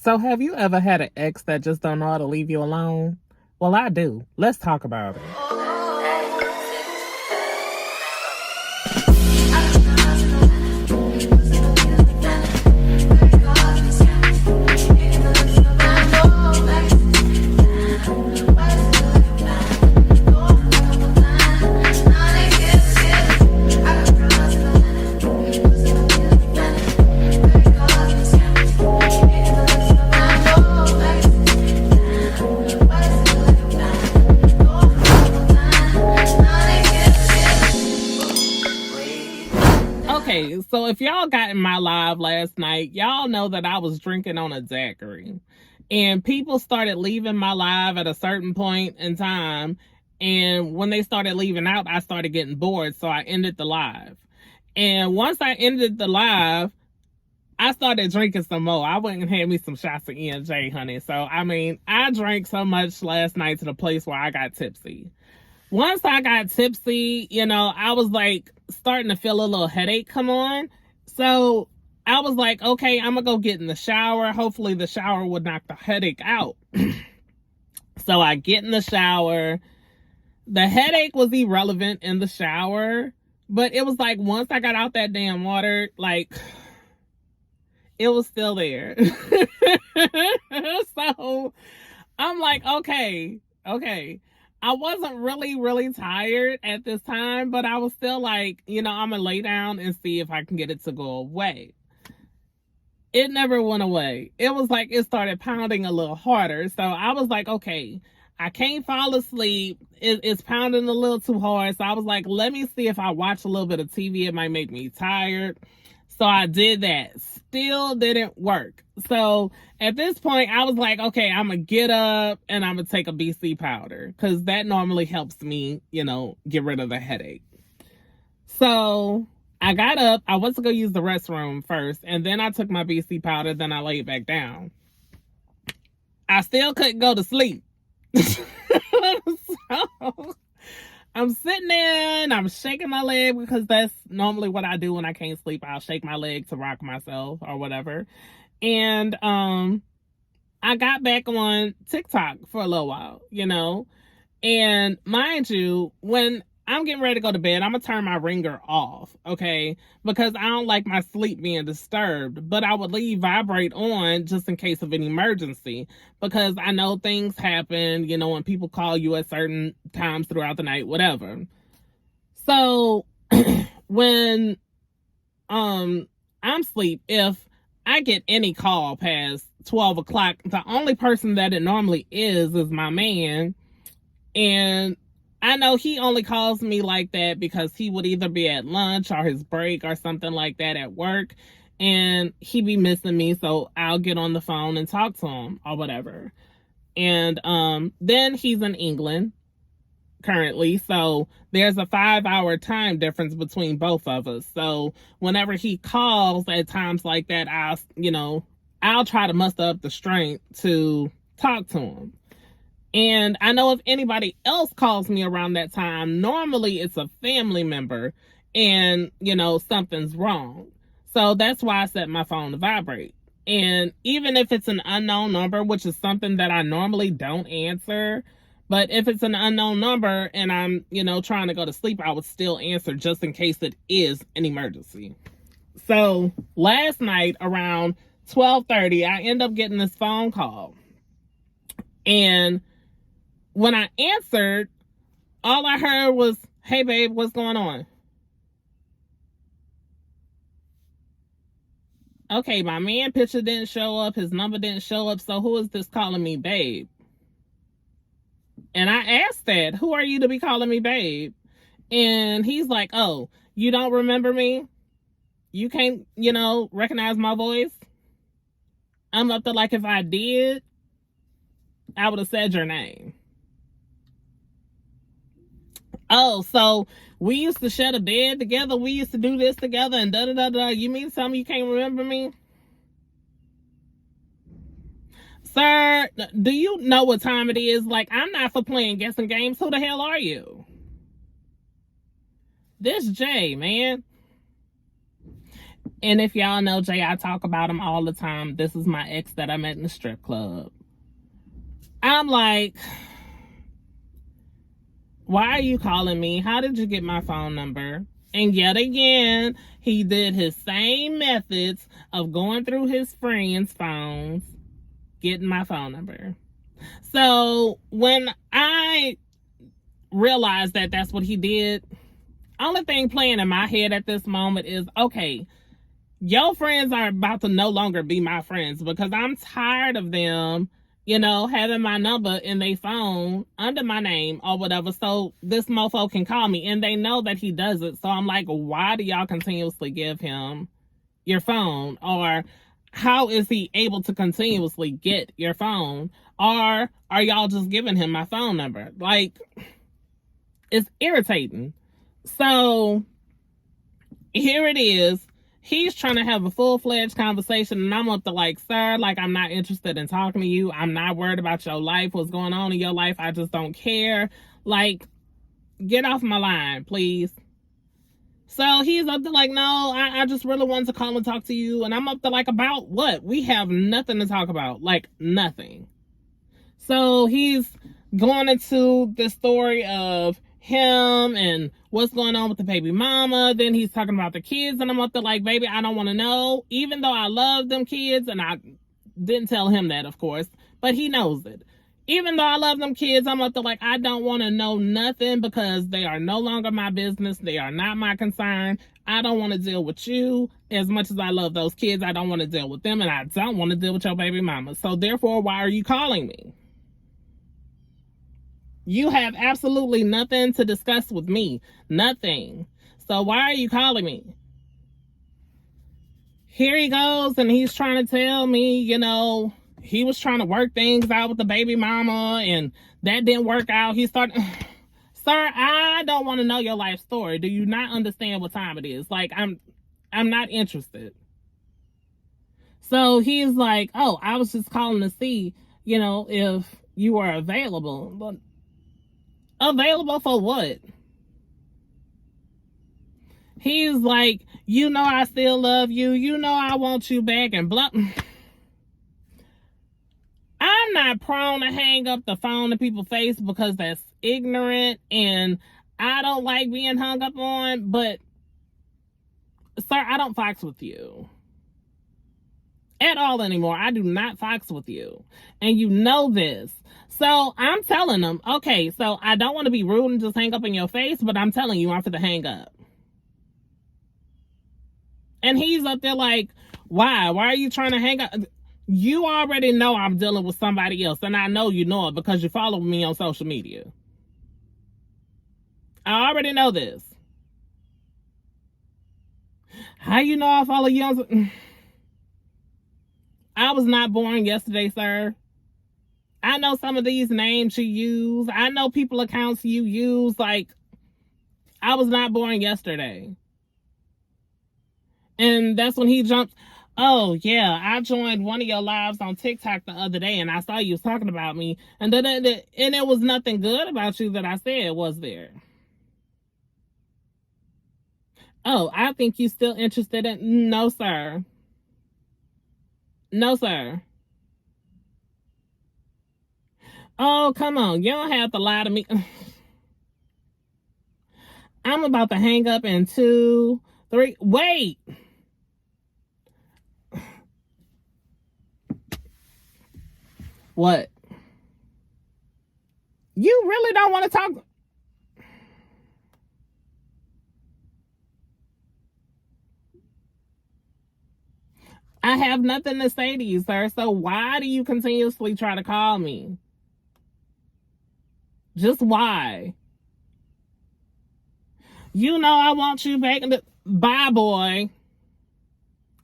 So have you ever had an ex that just don't know how to leave you alone? Well, I do. Let's talk about it. Okay, so if y'all got in my live last night, y'all know that I was drinking on a daiquiri. And people started leaving my live at a certain point in time. And when they started leaving out, I started getting bored. So I ended the live. And once I ended the live, I started drinking some more. I went and had me some shots of E&J, honey. So, I mean, I drank so much last night to the place where I got tipsy. Once I got tipsy, I was like starting to feel a little headache come on. So I was like, okay, I'm going to go get in the shower. Hopefully the shower would knock the headache out. So I get in the shower. The headache was irrelevant in the shower. But it was like once I got out that damn water, like it was still there. So I'm like, okay. I wasn't really tired at this time, but I was still like, I'm going to lay down and see if I can get it to go away. It never went away. It was like it started pounding a little harder. So I was like, okay, I can't fall asleep. It's pounding a little too hard. So I was like, let me see if I watch a little bit of TV. It might make me tired. So I did that. Still didn't work. So at this point, I was like, okay, I'm going to get up and I'm going to take a BC powder because that normally helps me, get rid of the headache. So I got up. I went to go use the restroom first, and then I took my BC powder. Then I laid back down. I still couldn't go to sleep. So I'm sitting there and I'm shaking my leg because that's normally what I do when I can't sleep. I'll shake my leg to rock myself or whatever. And I got back on TikTok for a little while, And mind you, when I'm getting ready to go to bed, I'm going to turn my ringer off, okay? Because I don't like my sleep being disturbed. But I would leave vibrate on just in case of an emergency. Because I know things happen, when people call you at certain times throughout the night, whatever. So when I'm asleep, if I get any call past 12 o'clock, the only person that it normally is my man. And I know he only calls me like that because he would either be at lunch or his break or something like that at work. And he be missing me, so I'll get on the phone and talk to him or whatever. And then he's in England currently, so there's a 5-hour time difference between both of us. So whenever he calls at times like that, I'll try to muster up the strength to talk to him. And I know if anybody else calls me around that time, normally it's a family member and, something's wrong. So that's why I set my phone to vibrate. And even if it's an unknown number, which is something that I normally don't answer, but if it's an unknown number and I'm, trying to go to sleep, I would still answer just in case it is an emergency. So last night around 12:30, I end up getting this phone call. And when I answered, all I heard was, "Hey, babe, what's going on?" Okay, my man picture didn't show up. His number didn't show up. So who is this calling me babe? And I asked that, who are you to be calling me babe? And he's like, oh, you don't remember me? You can't, recognize my voice? I'm up to like, if I did, I would have said your name. Oh, so we used to share a bed together. We used to do this together and da-da-da-da. You mean something you can't remember me? Sir, do you know what time it is? Like, I'm not for playing guessing games. Who the hell are you? This Jay, man. And if y'all know Jay, I talk about him all the time. This is my ex that I met in the strip club. I'm like, why are you calling me? How did you get my phone number? And yet again, he did his same methods of going through his friends' phones, getting my phone number. So when I realized that that's what he did, only thing playing in my head at this moment is, okay, your friends are about to no longer be my friends because I'm tired of them, having my number in their phone under my name or whatever, so this mofo can call me. And they know that he does it. So I'm like, why do y'all continuously give him your phone? Or how is he able to continuously get your phone? Or are y'all just giving him my phone number? Like, it's irritating. So here it is. He's trying to have a full-fledged conversation, and I'm up to like, sir, like, I'm not interested in talking to you. I'm not worried about your life, what's going on in your life. I just don't care. Like, get off my line, please. So he's up to like, no, I just really wanted to call and talk to you. And I'm up to like, about what? We have nothing to talk about. Like, nothing. So he's going into the story of him and what's going on with the baby mama. Then he's talking about the kids, and I'm up there like, baby, I don't want to know. Even though I love them kids, and I didn't tell him that, of course, but he knows it. Even though I love them kids, I'm up there like, I don't want to know nothing because they are no longer my business. They are not my concern. I don't want to deal with you. As much as I love those kids, I don't want to deal with them, and I don't want to deal with your baby mama. So therefore, why are you calling me? You have absolutely nothing to discuss with me. Nothing. So why are you calling me? Here he goes, and he's trying to tell me, he was trying to work things out with the baby mama, and that didn't work out. He started, sir, I don't want to know your life story. Do you not understand what time it is? Like, I'm not interested. So he's like, oh, I was just calling to see, if you were available. But available for what? He's like, I still love you. I want you back, and blah. I'm not prone to hang up the phone in people's face because that's ignorant and I don't like being hung up on. But, sir, I don't fox with you at all anymore. I do not fox with you. And you know this. So I'm telling them, okay, so I don't want to be rude and just hang up in your face, but I'm telling you, I'm for the hang up. And he's up there like, why? Why are you trying to hang up? You already know I'm dealing with somebody else, and I know you know it because you follow me on social media. I already know this. How you know I follow you on... I was not born yesterday, sir. I know some of these names you use. I know people accounts you use. Like, I was not born yesterday. And that's when he jumped. Oh, yeah, I joined one of your lives on TikTok the other day, and I saw you was talking about me. And it was nothing good about you that I said, was there? Oh, I think you still interested in... No, sir. No, sir. Oh, come on. You don't have to lie to me. I'm about to hang up in 2, 3. Wait. What? You really don't want to talk? I have nothing to say to you, sir. So why do you continuously try to call me? Just why? I want you back in the... Bye, boy.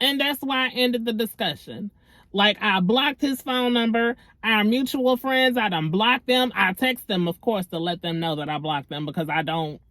And that's why I ended the discussion. Like, I blocked his phone number. Our mutual friends, I done blocked them. I text them, of course, to let them know that I blocked them because I don't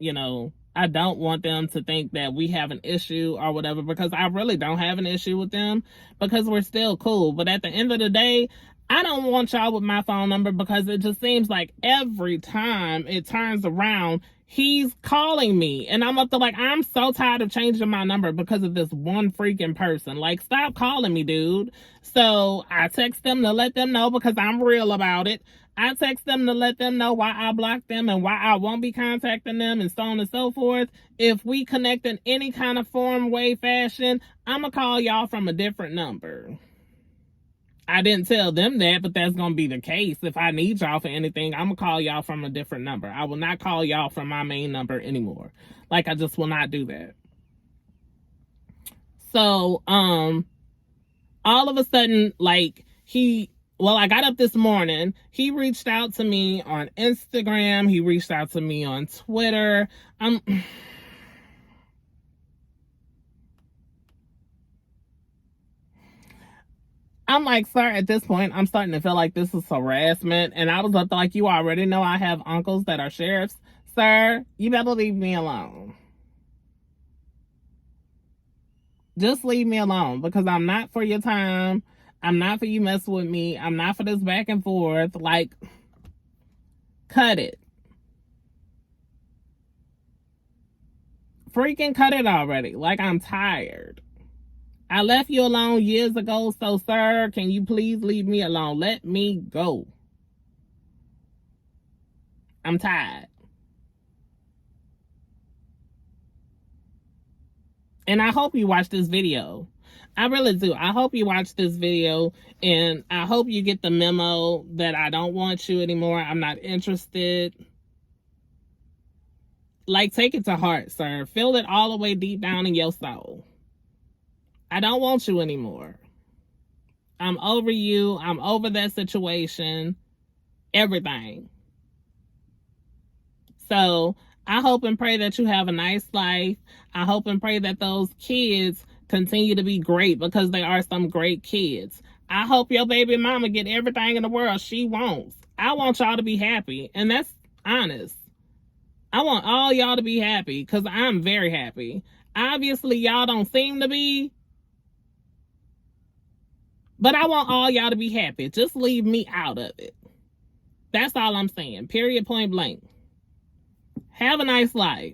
want them to think that we have an issue or whatever, because I really don't have an issue with them because we're still cool. But at the end of the day, I don't want y'all with my phone number because it just seems like every time it turns around, he's calling me, and I'm up to like, I'm so tired of changing my number because of this one freaking person. Like, stop calling me, dude. So I text them to let them know, because I'm real about it. I text them to let them know why I blocked them and why I won't be contacting them, and so on and so forth. If we connect in any kind of form, way, fashion, I'm gonna call y'all from a different number. I didn't tell them that, but that's going to be the case. If I need y'all for anything, I'm going to call y'all from a different number. I will not call y'all from my main number anymore. Like, I just will not do that. So, all of a sudden, like, I got up this morning. He reached out to me on Instagram. He reached out to me on Twitter. I'm like, sir, at this point, I'm starting to feel like this is harassment. And I was up to like, you already know I have uncles that are sheriffs. Sir, you better leave me alone. Just leave me alone, because I'm not for your time. I'm not for you messing with me. I'm not for this back and forth. Like, cut it. Freaking cut it already. Like, I'm tired. I left you alone years ago, so sir, can you please leave me alone? Let me go. I'm tired. And I hope you watch this video. I really do. I hope you watch this video, and I hope you get the memo that I don't want you anymore. I'm not interested. Like, take it to heart, sir. Feel it all the way deep down in your soul. I don't want you anymore. I'm over you. I'm over that situation. Everything. So I hope and pray that you have a nice life. I hope and pray that those kids continue to be great, because they are some great kids. I hope your baby mama get everything in the world she wants. I want y'all to be happy, and that's honest. I want all y'all to be happy, because I'm very happy. Obviously, y'all don't seem to be, but I want all y'all to be happy. Just leave me out of it. That's all I'm saying. Period, point blank. Have a nice life.